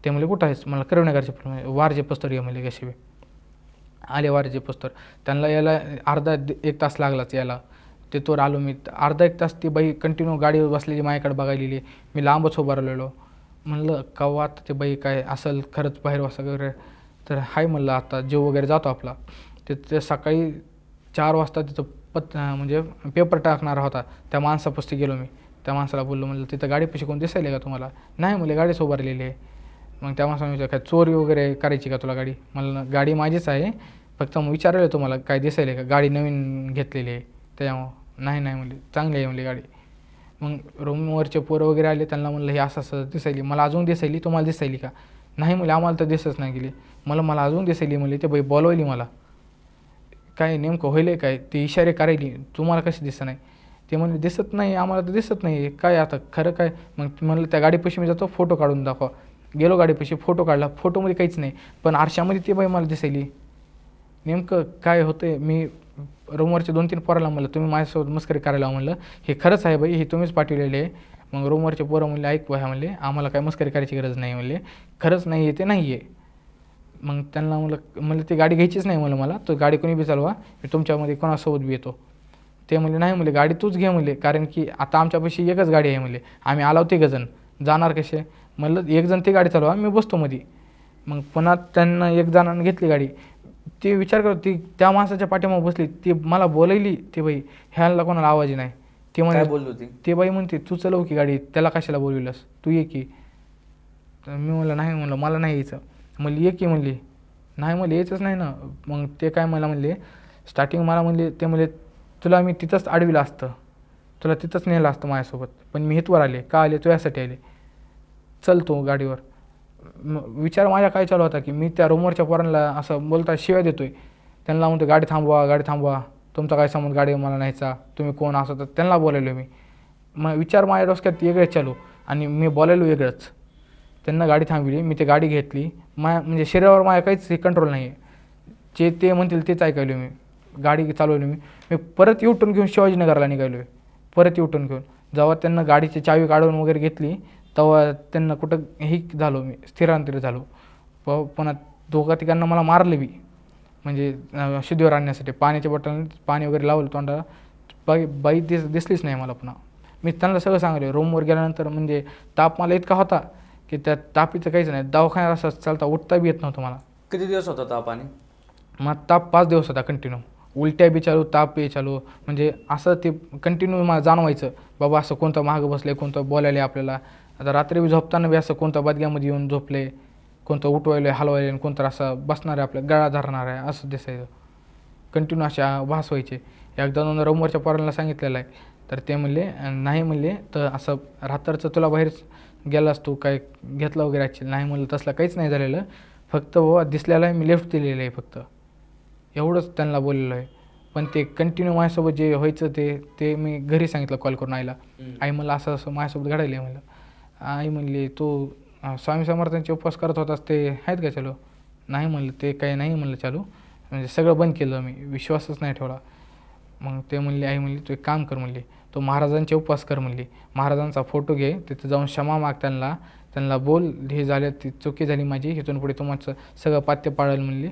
ते म्हणले कुठं आहेस, मला करवण्याकरचे वारजे पस्तर ये म्हणले. कशी आले वारजे पस्तर. त्यांना यायला अर्धा 1 तास लागलाच यायला. तिथवर आलो मी. अर्धा 1 तास ती बाई कंटिन्यू गाडीवर बसलेली माझ्याकडे बघायलेली. मी लांबच उभा राहिलेलो. म्हणलं केव्हा आता ते बाई काय असेल खरंच बाहेर वगैरे. तर हाय म्हणलं आता जेव वगैरे जातो आपला. तिथे सकाळी 4 वाजता तिथं म्हणजे पेपर टाकणारा होता. त्या माणसापाशी गेलो मी. त्या माणसाला बोललो, म्हणलं तिथं गाडीपाशी कोण दिसायला का तुम्हाला. नाही म्हणले गाडीच उभारलेली आहे. मग त्या माणसाने विचारलं काय चोरी वगैरे करायची का तुला गाडी. मला गाडी माझीच आहे, फक्त मग विचारलं तुम्हाला काय दिसायला का, गाडी नवीन घेतलेली आहे त्याच्यामुळं. नाही नाही म्हणले चांगली आहे म्हणले गाडी. मग रूमवरचे पोरं वगैरे आले, त्यांना म्हणलं हे असं असं दिसायली. मला अजून दिसायली, तुम्हाला दिसायली का. नाही म्हणले आम्हाला तर दिसत नाही गेली. मला अजून दिसायली म्हणले. ते बाई बोलवली मला, काय नेमकं होईल काय, ते इशारे करायली, तुम्हाला कशी दिसत नाही. ते म्हणले दिसत नाही आम्हाला तर दिसत नाही काय आता खरं काय. मग म्हणलं त्या गाडीपाशी मी जातो, फोटो काढून दाखवा. गेलो गाडीपाशी, फोटो काढला. फोटोमध्ये काहीच नाही, पण आरशामध्ये ती बाई मला दिसायली. नेमकं काय होतं. मी रूमवरचे 2-3 पोराला म्हणलं तुम्ही माझ्यासोबत मस्करी करायला म्हणलं, हे खरंच आहे बाई, हे तुम्हीच पाठवलेले आहे. मग रूमवरचे पोरं म्हणले ऐक बाया म्हणले आम्हाला काय मस्करी करायची गरज नाही म्हणले, खरंच नाही आहे ते नाही आहे. मग त्यांना म्हणलं ती गाडी घ्यायचीच नाही म्हणलं मला, तो गाडी कोणी बी चालवा, मी तुमच्यामध्ये कोणासोबत बी येतो. ते म्हणले नाही म्हणले गाडी तूच घे म्हणले, कारण की आता आमच्यापाशी एकच गाडी आहे म्हणले, आम्ही आलो 3 जण जाणार कसे. म्हणलं 1 जण ती गाडी चालवा, मी बसतो मध्ये. मग पुन्हा त्यांना 1 जणांनी घेतली गाडी. ती विचार करत ती त्या माणसाच्या पाठीमागे बसली. ती मला बोलायली ती बाई, ह्याला कोणाला आवाज नाही. ती काय म्हणजे बोलली होती. ती बाई म्हणते तू चलव की गाडी, त्याला कशाला बोलविलंस, तू ये की. तर मी म्हणलं नाही म्हणलं मला नाही यायचं. म्हणली ये की म्हणली. नाही म्हणले यायचंच नाही ना. मग ते काय मला म्हणले स्टार्टिंग मला म्हणले, ते म्हणले तुला मी तिथंच अडविलं असतं, तुला तिथंच नेलं असतं माझ्यासोबत, पण मी इथवर आले का आले तू यासाठी आले, चल तू गाडीवर. विचार माझ्या काय चालू होता की मी त्या रूमवरच्या पोरांना असं बोलता शिव्या देतोय. त्यांना म्हणतो गाडी थांबवा गाडी थांबवा, तुमचा काय संबंध गाडी मला न्यायचा, तुम्ही कोण असं. तर त्यांना बोलायलो मी. मग विचार माझ्या डोसक्यात वेगळेच चालू आणि मी बोलायलो वेगळंच. त्यांना गाडी थांबविली, मी ते गाडी घेतली. म्हणजे शरीरावर माझ्या काहीच कंट्रोल नाही आहे, जे ते म्हणतील तेच ऐकायलो मी. गाडी चालवली मी परत युटर्न घेऊन शिवाजीनगरला निघालो आहे. परत युटर्न घेऊन जेव्हा त्यांना गाडीची चावी काढून वगैरे घेतली तेव्हा त्यांना कुठं हे झालो मी, स्थिरांतर झालो. पुन्हा 2-3 मला मारलं बी, म्हणजे शुद्धीवर आणण्यासाठी पाण्याच्या बॉटलने पाणी वगैरे लावलं तोंडाला. बाई दिसलीच नाही मला. पुन्हा मी त्यांना सगळं सांगितलं. रूमवर गेल्यानंतर म्हणजे ताप मला इतका होता की त्या तापीचं काहीच नाही. दवाखान्यात असं चालता उठता बी येत नव्हतं मला. किती दिवस होता ताप. आणि मग ताप 5 दिवस होता कंटिन्यू. उलट्या बी चालू, ताप बी चालू, म्हणजे असं ते कंटिन्यू मला जाणवायचं बाबा असं कोणतं मागं बसले, कोणतं बोलायला आपल्याला. आता रात्री बी झोपताना बी असं कोणतं बदग्यामध्ये येऊन झोपले, कोणतं उठवायला हलवायला, कोणतं असं बसणार आहे आपल्या गळा धरणार आहे असं दिसायचं. कंटिन्यू अशा भास व्हायचे. 1-2 रूमवरच्या पोरांना सांगितलेलं आहे, तर ते म्हणले नाही म्हणले तर असं रात्रचं तुला बाहेर गेलास तू काय घेतलं वगैरे ॲक्च्युअली. नाही म्हणलं तसलं काहीच नाही झालेलं, फक्त बाबा दिसलेलं आहे मी लेफ्ट दिलेलं आहे फक्त, एवढंच त्यांना बोललेलं आहे. पण ते कंटिन्यू माझ्यासोबत जे व्हायचं ते मी घरी सांगितलं कॉल करून आईला. आई मला असं असं माझ्यासोबत घडायलं आहे म्हणलं. आई म्हणली तू स्वामी समर्थांचे उपवास करत होतास ते आहेत का चालू. नाही म्हणलं ते काही नाही म्हणलं चालू, म्हणजे सगळं बंद केलं मी, विश्वासच नाही ठेवला. मग ते म्हणले आई म्हणली तू एक काम कर म्हणली, तो महाराजांचे उपवास कर म्हणली, महाराजांचा फोटो घे, तिथे जाऊन क्षमा माग त्यांना बोल हे झालं ती चुकी झाली माझी, इथून पुढे तुमचं सगळं पात्य पाळेल म्हणली.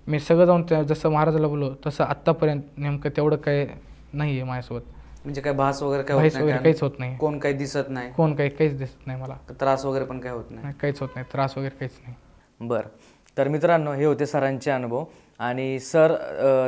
मी सगळं जाऊन जसं महाराजाला बोललो तसं आत्तापर्यंत नेमकं तेवढं काय नाही आहे माझ्यासोबत. म्हणजे काय भास वगैरे काहीच होत नाही, कोण काही दिसत नाही, काहीच दिसत नाही मला, त्रास वगैरे पण काय होत नाही, काहीच होत नाही, त्रास वगैरे काहीच नाही. बरं. तर मित्रांनो हे होते सरांचे अनुभव. आणि सर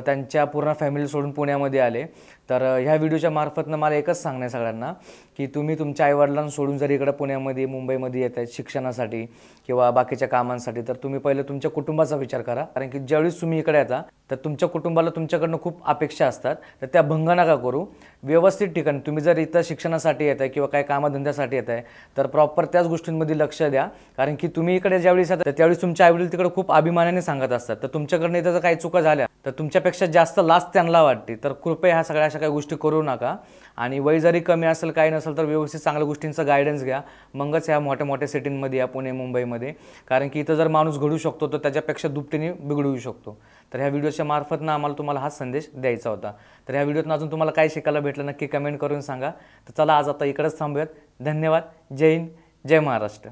त्यांच्या पूर्ण फॅमिली सोडून पुण्यामध्ये आले. तर ह्या व्हिडिओच्या मार्फतनं मला एकच सांगणं आहे सगळ्यांना की तुम्ही तुमच्या आईवडिलांना सोडून जर इकडं पुण्यामध्ये मुंबईमध्ये येत आहेत शिक्षणासाठी किंवा बाकीच्या कामांसाठी, तर तुम्ही पहिलं तुमच्या कुटुंबाचा विचार करा. कारण की ज्यावेळेस तुम्ही इकडे येता तर तुमच्या कुटुंबाला तुमच्याकडनं खूप अपेक्षा असतात, तर त्या भंग नका करू. व्यवस्थित ठिकाणी तुम्ही जर इथं शिक्षणासाठी येत आहे किंवा काय कामधंद्यासाठी येत आहे तर प्रॉपर त्याच गोष्टींमध्ये लक्ष द्या. कारण की तुम्ही इकडे ज्यावेळेस येतात त्यावेळेस तुमच्या आईवडील तिकडे खूप अभिमानाने सांगत असतात, तर तुमच्याकडनं इथं जर काही चुका झाल्या तर तुमच्यापेक्षा जास्त लास्ट त्यांना वाटते. तर कृपया ह्या सगळ्या अशा काही गोष्टी करू नका. आणि वय जरी कमी असेल काही नसेल तर व्यवस्थित चांगल्या गोष्टींचा गायडन्स घ्या, मगच ह्या मोठ्या मोठ्या सिटींमध्ये या पुणे मुंबईमध्ये, कारण की इथं जर माणूस घडू शकतो तर त्याच्यापेक्षा दुपटीने बिघडू शकतो. तर ह्या व्हिडिओच्या मार्फतनं आम्हाला तुम्हाला हाच संदेश द्यायचा होता. तर ह्या व्हिडिओतून अजून तुम्हाला काय शिकायला भेटलं नक्की कमेंट करून सांगा. तर चला आज आता इकडंच थांबूयात. धन्यवाद. जय हिंद, जय महाराष्ट्र.